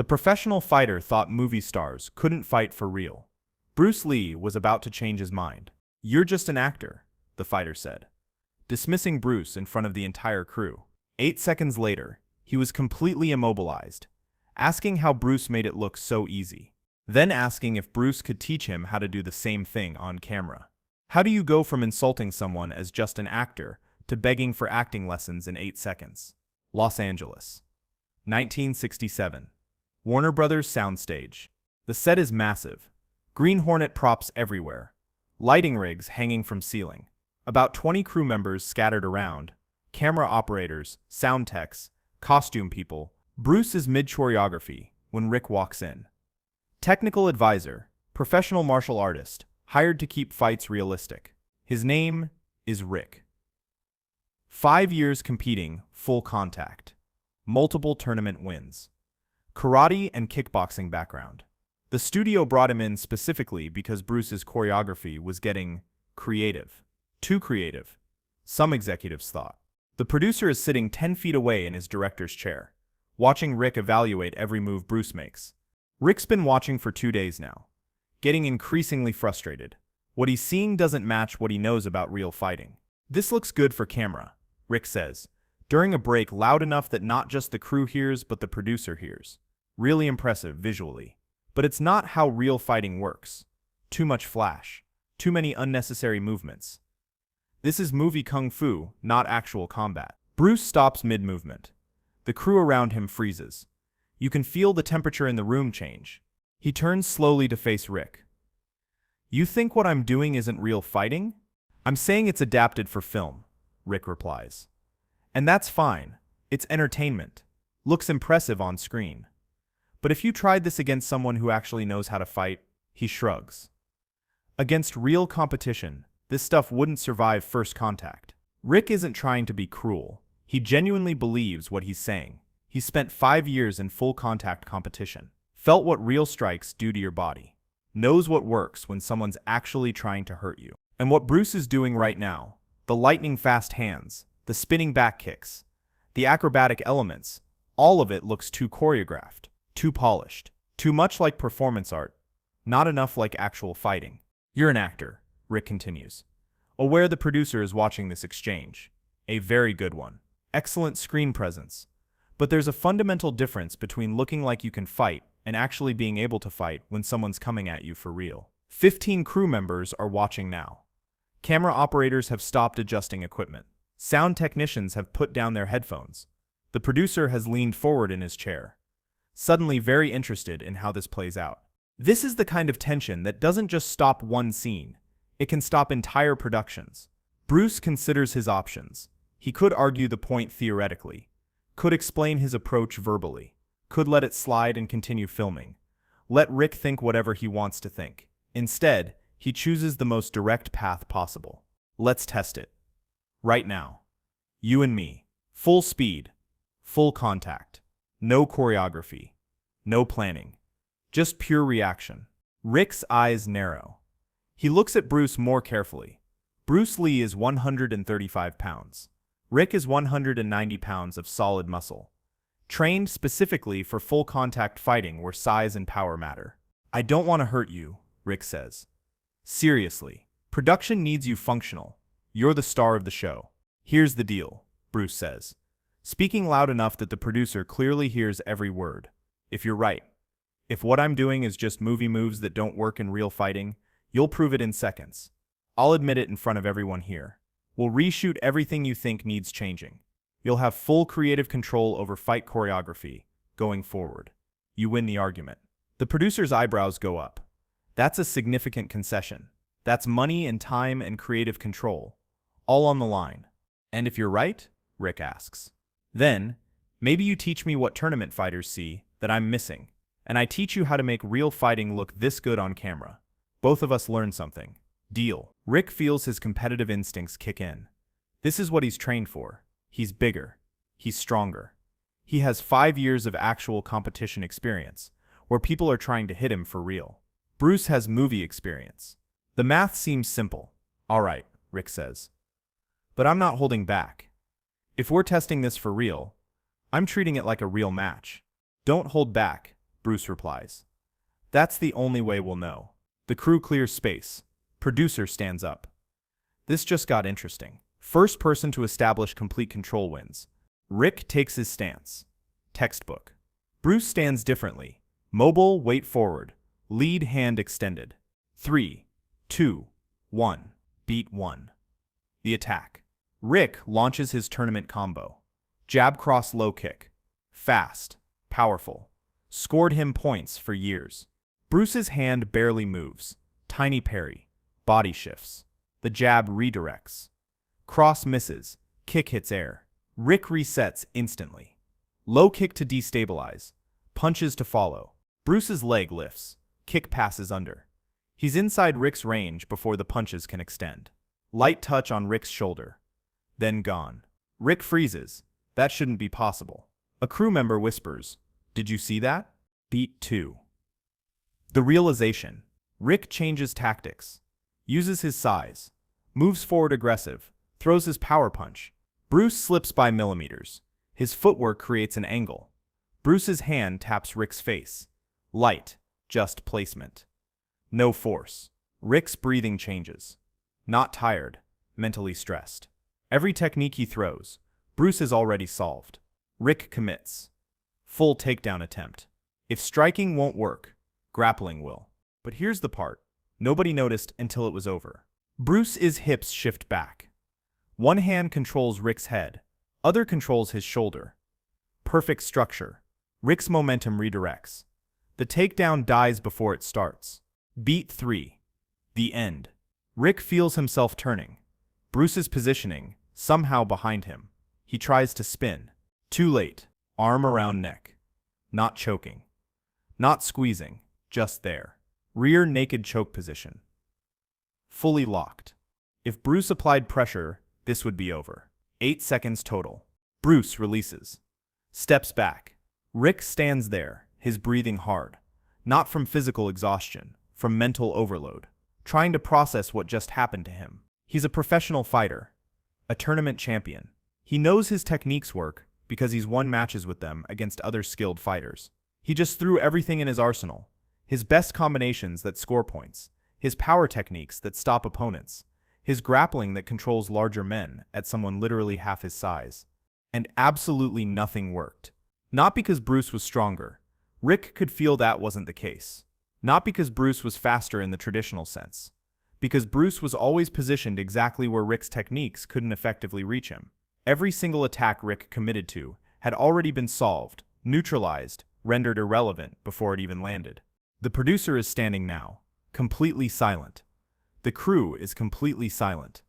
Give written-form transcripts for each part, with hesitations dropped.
The professional fighter thought movie stars couldn't fight for real. Bruce Lee was about to change his mind. "You're just an actor," the fighter said, dismissing Bruce in front of the entire crew. 8 seconds later, he was completely immobilized, asking how Bruce made it look so easy. Then asking if Bruce could teach him how to do the same thing on camera. How do you go from insulting someone as just an actor to begging for acting lessons in 8 seconds? Los Angeles, 1967. Warner Brothers soundstage. The set is massive. Green Hornet props everywhere. Lighting rigs hanging from ceiling. About 20 crew members scattered around. Camera operators, sound techs, costume people. Bruce is mid-choreography when Rick walks in. Technical advisor, professional martial artist, hired to keep fights realistic. His name is Rick. 5 years competing, full contact. Multiple tournament wins. Karate and kickboxing background. The studio brought him in specifically because Bruce's choreography was getting creative. Too creative, some executives thought. The producer is sitting 10 feet away in his director's chair, watching Rick evaluate every move Bruce makes. Rick's been watching for 2 days now, getting increasingly frustrated. What he's seeing doesn't match what he knows about real fighting. "This looks good for camera," Rick says, during a break loud enough that not just the crew hears but the producer hears. Really impressive visually. But it's not how real fighting works. Too much flash. Too many unnecessary movements. This is movie kung fu, not actual combat. Bruce stops mid-movement. The crew around him freezes. You can feel the temperature in the room change. He turns slowly to face Rick. "You think what I'm doing isn't real fighting?" "I'm saying it's adapted for film," Rick replies. "And that's fine. It's entertainment. Looks impressive on screen. But if you tried this against someone who actually knows how to fight," he shrugs. "Against real competition, this stuff wouldn't survive first contact." Rick isn't trying to be cruel. He genuinely believes what he's saying. He spent 5 years in full contact competition. Felt what real strikes do to your body. Knows what works when someone's actually trying to hurt you. And what Bruce is doing right now, the lightning fast hands, the spinning back kicks, the acrobatic elements, all of it looks too choreographed, too polished, too much like performance art, not enough like actual fighting. "You're an actor," Rick continues, aware the producer is watching this exchange. A very good one. Excellent screen presence. But there's a fundamental difference between looking like you can fight and actually being able to fight when someone's coming at you for real. 15 crew members are watching now. Camera operators have stopped adjusting equipment. Sound technicians have put down their headphones. The producer has leaned forward in his chair, suddenly very interested in how this plays out. This is the kind of tension that doesn't just stop one scene. It can stop entire productions. Bruce considers his options. He could argue the point theoretically, could explain his approach verbally, could let it slide and continue filming. Let Rick think whatever he wants to think. Instead, he chooses the most direct path possible. "Let's test it. Right now. You and me. Full speed. Full contact. No choreography. No planning. Just pure reaction." Rick's eyes narrow. He looks at Bruce more carefully. Bruce Lee is 135 pounds. Rick is 190 pounds of solid muscle, trained specifically for full contact fighting where size and power matter. "I don't want to hurt you," Rick says. "Seriously, production needs you functional. You're the star of the show." "Here's the deal," Bruce says, speaking loud enough that the producer clearly hears every word. "If you're right, if what I'm doing is just movie moves that don't work in real fighting, you'll prove it in seconds. I'll admit it in front of everyone here. We'll reshoot everything you think needs changing. You'll have full creative control over fight choreography going forward. You win the argument." The producer's eyebrows go up. That's a significant concession. That's money and time and creative control, all on the line. "And if you're right?" Rick asks. "Then, maybe you teach me what tournament fighters see that I'm missing, and I teach you how to make real fighting look this good on camera. Both of us learn something. Deal." Rick feels his competitive instincts kick in. This is what he's trained for. He's bigger. He's stronger. He has 5 years of actual competition experience, where people are trying to hit him for real. Bruce has movie experience. The math seems simple. "All right," Rick says. "But I'm not holding back. If we're testing this for real, I'm treating it like a real match. Don't hold back. Bruce replies. That's the only way we'll know. The crew clears space. Producer stands up. This just got interesting. First person to establish complete control wins. Rick takes his stance. Textbook. Bruce stands differently. Mobile, weight forward. Lead hand extended. 3, 2, 1. Beat 1. The attack. Rick launches his tournament combo. Jab cross low kick. Fast. Powerful. Scored him points for years. Bruce's hand barely moves. Tiny parry. Body shifts. The jab redirects. Cross misses. Kick hits air. Rick resets instantly. Low kick to destabilize. Punches to follow. Bruce's leg lifts. Kick passes under. He's inside Rick's range before the punches can extend. Light touch on Rick's shoulder. Then gone. Rick freezes. That shouldn't be possible. A crew member whispers, "Did you see that?" Beat 2. The realization. Rick changes tactics. Uses his size. Moves forward aggressive. Throws his power punch. Bruce slips by millimeters. His footwork creates an angle. Bruce's hand taps Rick's face. Light. Just placement. No force. Rick's breathing changes. Not tired. Mentally stressed. Every technique he throws, Bruce is already solved. Rick commits. Full takedown attempt. If striking won't work, grappling will. But here's the part nobody noticed until it was over. Bruce's hips shift back. One hand controls Rick's head, other controls his shoulder. Perfect structure. Rick's momentum redirects. The takedown dies before it starts. Beat 3. The end. Rick feels himself turning. Bruce's positioning, somehow behind him. He tries to spin. Too late. Arm around neck. Not choking. Not squeezing. Just there. Rear naked choke position. Fully locked. If Bruce applied pressure, this would be over. 8 seconds total. Bruce releases. Steps back. Rick stands there, his breathing hard. Not from physical exhaustion, from mental overload. Trying to process what just happened to him. He's a professional fighter. A tournament champion. He knows his techniques work because he's won matches with them against other skilled fighters. He just threw everything in his arsenal. His best combinations that score points. His power techniques that stop opponents. His grappling that controls larger men at someone literally half his size. And absolutely nothing worked. Not because Bruce was stronger. Rick could feel that wasn't the case. Not because Bruce was faster in the traditional sense. Because Bruce was always positioned exactly where Rick's techniques couldn't effectively reach him. Every single attack Rick committed to had already been solved, neutralized, rendered irrelevant before it even landed. The producer is standing now, completely silent. The crew is completely silent.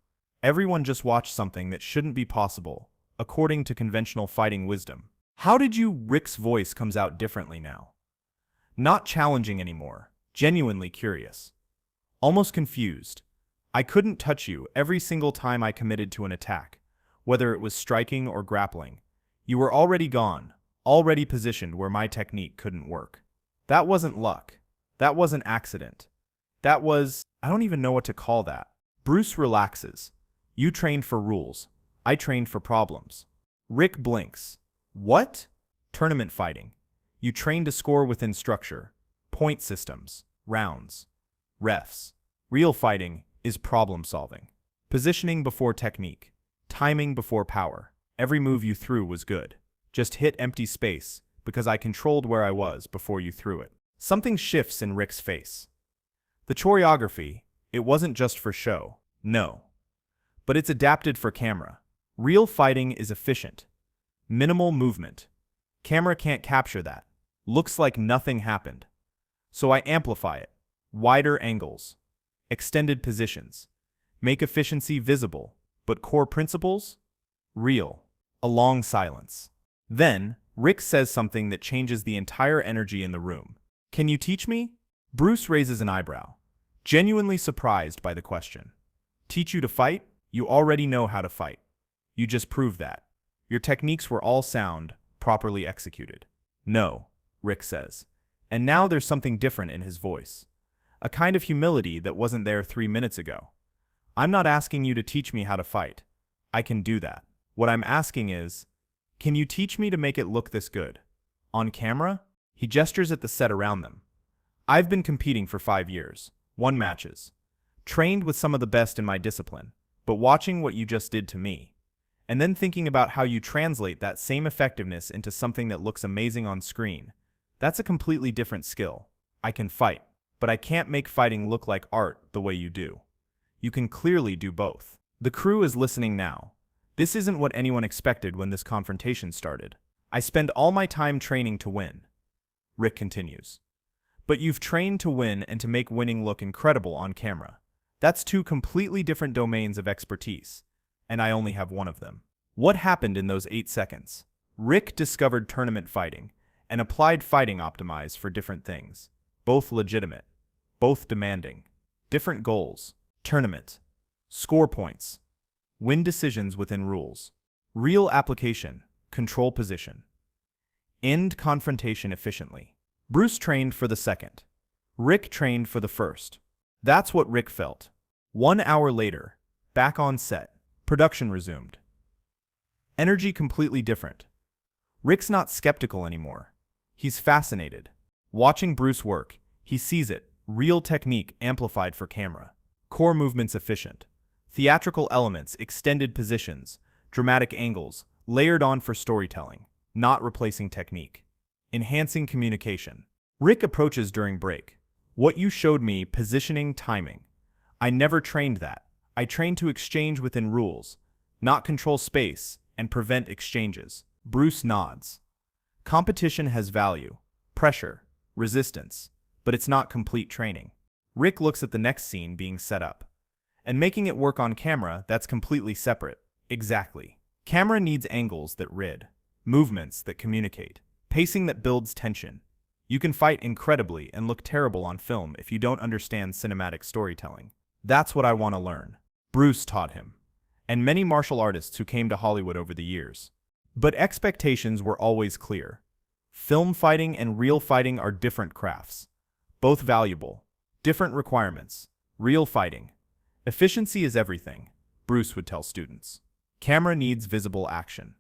Everyone just watched something that shouldn't be possible, according to conventional fighting wisdom. How did you? Rick's voice comes out differently now. Not challenging anymore, genuinely curious. Almost confused. I couldn't touch you every single time I committed to an attack, whether it was striking or grappling. You were already gone, already positioned where my technique couldn't work. That wasn't luck. That wasn't accident. That was, I don't even know what to call that. Bruce relaxes. You trained for rules. I trained for problems. Rick blinks. What? Tournament fighting. You train to score within structure, point systems, rounds, refs. Real fighting is problem solving. Positioning before technique. Timing before power. Every move you threw was good. Just hit empty space because I controlled where I was before you threw it. Something shifts in Rick's face. The choreography, it wasn't just for show, no. But it's adapted for camera. Real fighting is efficient. Minimal movement. Camera can't capture that. Looks like nothing happened. So I amplify it. Wider angles. Extended positions. Make efficiency visible, but core principles? Real. A long silence. Then, Rick says something that changes the entire energy in the room. Can you teach me? Bruce raises an eyebrow, genuinely surprised by the question. Teach you to fight? You already know how to fight. You just proved that. Your techniques were all sound, properly executed. No, Rick says. And now there's something different in his voice. A kind of humility that wasn't there 3 minutes ago. I'm not asking you to teach me how to fight. I can do that. What I'm asking is, can you teach me to make it look this good? On camera? He gestures at the set around them. I've been competing for 5 years, won matches, trained with some of the best in my discipline, but watching what you just did to me, and then thinking about how you translate that same effectiveness into something that looks amazing on screen, that's a completely different skill. I can fight, but I can't make fighting look like art the way you do. You can clearly do both. The crew is listening now. This isn't what anyone expected when this confrontation started. I spend all my time training to win. Rick continues. But you've trained to win and to make winning look incredible on camera. That's two completely different domains of expertise, and I only have one of them. What happened in those 8 seconds? Rick discovered tournament fighting and applied fighting optimized for different things. Both legitimate, both demanding. Different goals. Tournament. Score points. Win decisions within rules. Real application. Control position. End confrontation efficiently. Bruce trained for the second. Rick trained for the first. That's what Rick felt. 1 hour later, back on set, production resumed. Energy completely different. Rick's not skeptical anymore. He's fascinated. Watching Bruce work, he sees it, real technique amplified for camera. Core movements efficient. Theatrical elements, extended positions, dramatic angles, layered on for storytelling, not replacing technique. Enhancing communication. Rick approaches during break. What you showed me, positioning, timing. I never trained that. I trained to exchange within rules, not control space and prevent exchanges. Bruce nods. Competition has value, pressure, resistance, but it's not complete training. Rick looks at the next scene being set up. And making it work on camera, that's completely separate. Exactly. Camera needs angles that rid, movements that communicate, pacing that builds tension. You can fight incredibly and look terrible on film if you don't understand cinematic storytelling. That's what I want to learn. Bruce taught him, and many martial artists who came to Hollywood over the years. But expectations were always clear. Film fighting and real fighting are different crafts. Both valuable. Different requirements. Real fighting. Efficiency is everything, Bruce would tell students. Camera needs visible action.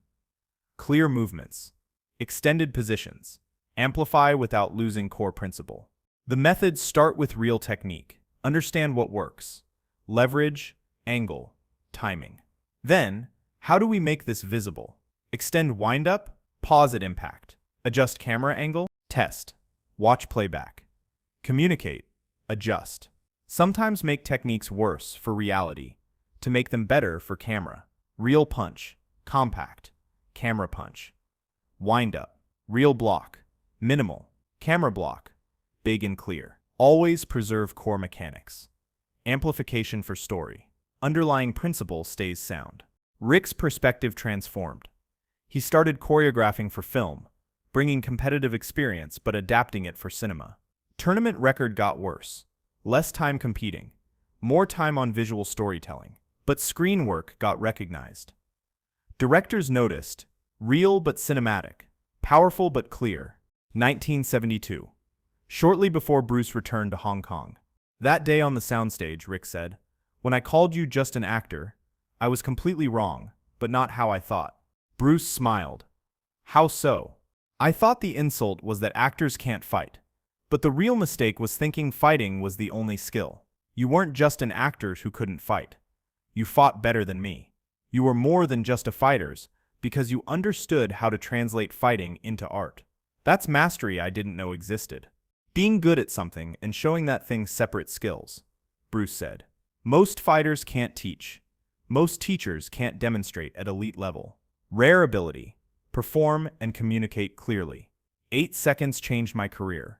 Clear movements. Extended positions. Amplify without losing core principle. The methods start with real technique. Understand what works. Leverage, angle, timing. Then, how do we make this visible? Extend wind-up, pause at impact. Adjust camera angle, test. Watch playback. Communicate, adjust. Sometimes make techniques worse for reality, to make them better for camera. Real punch, compact, camera punch. Wind up, real block, minimal, camera block, big and clear. Always preserve core mechanics. Amplification for story. Underlying principle stays sound. Rick's perspective transformed. He started choreographing for film, bringing competitive experience but adapting it for cinema. Tournament record got worse. Less time competing, more time on visual storytelling. But screen work got recognized. Directors noticed, real but cinematic, powerful but clear. 1972. Shortly before Bruce returned to Hong Kong. That day on the soundstage, Rick said, "When I called you just an actor, I was completely wrong, but not how I thought." Bruce smiled. How so? I thought the insult was that actors can't fight. But the real mistake was thinking fighting was the only skill. You weren't just an actor who couldn't fight. You fought better than me. You were more than just a fighters because you understood how to translate fighting into art. That's mastery I didn't know existed. Being good at something and showing that thing separate skills, Bruce said. Most fighters can't teach. Most teachers can't demonstrate at elite level. Rare ability. Perform and communicate clearly. 8 seconds changed my career.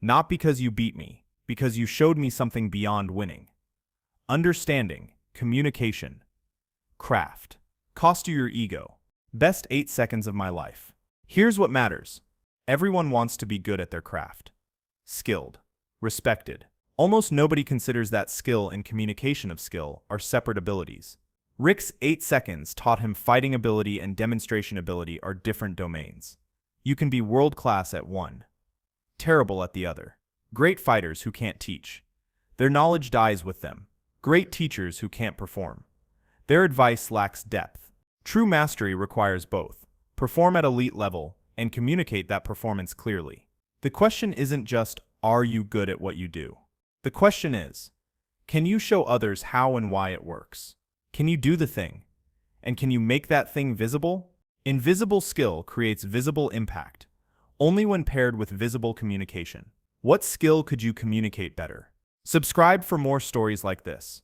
Not because you beat me, because you showed me something beyond winning. Understanding, communication, craft. Cost you your ego. Best 8 seconds of my life. Here's what matters. Everyone wants to be good at their craft. Skilled. Respected. Almost nobody considers that skill and communication of skill are separate abilities. Rick's 8 seconds taught him fighting ability and demonstration ability are different domains. You can be world-class at one, terrible at the other. Great fighters who can't teach. Their knowledge dies with them. Great teachers who can't perform. Their advice lacks depth. True mastery requires both. Perform at elite level and communicate that performance clearly. The question isn't just, are you good at what you do? The question is, can you show others how and why it works? Can you do the thing? And can you make that thing visible? Invisible skill creates visible impact, only when paired with visible communication. What skill could you communicate better? Subscribe for more stories like this.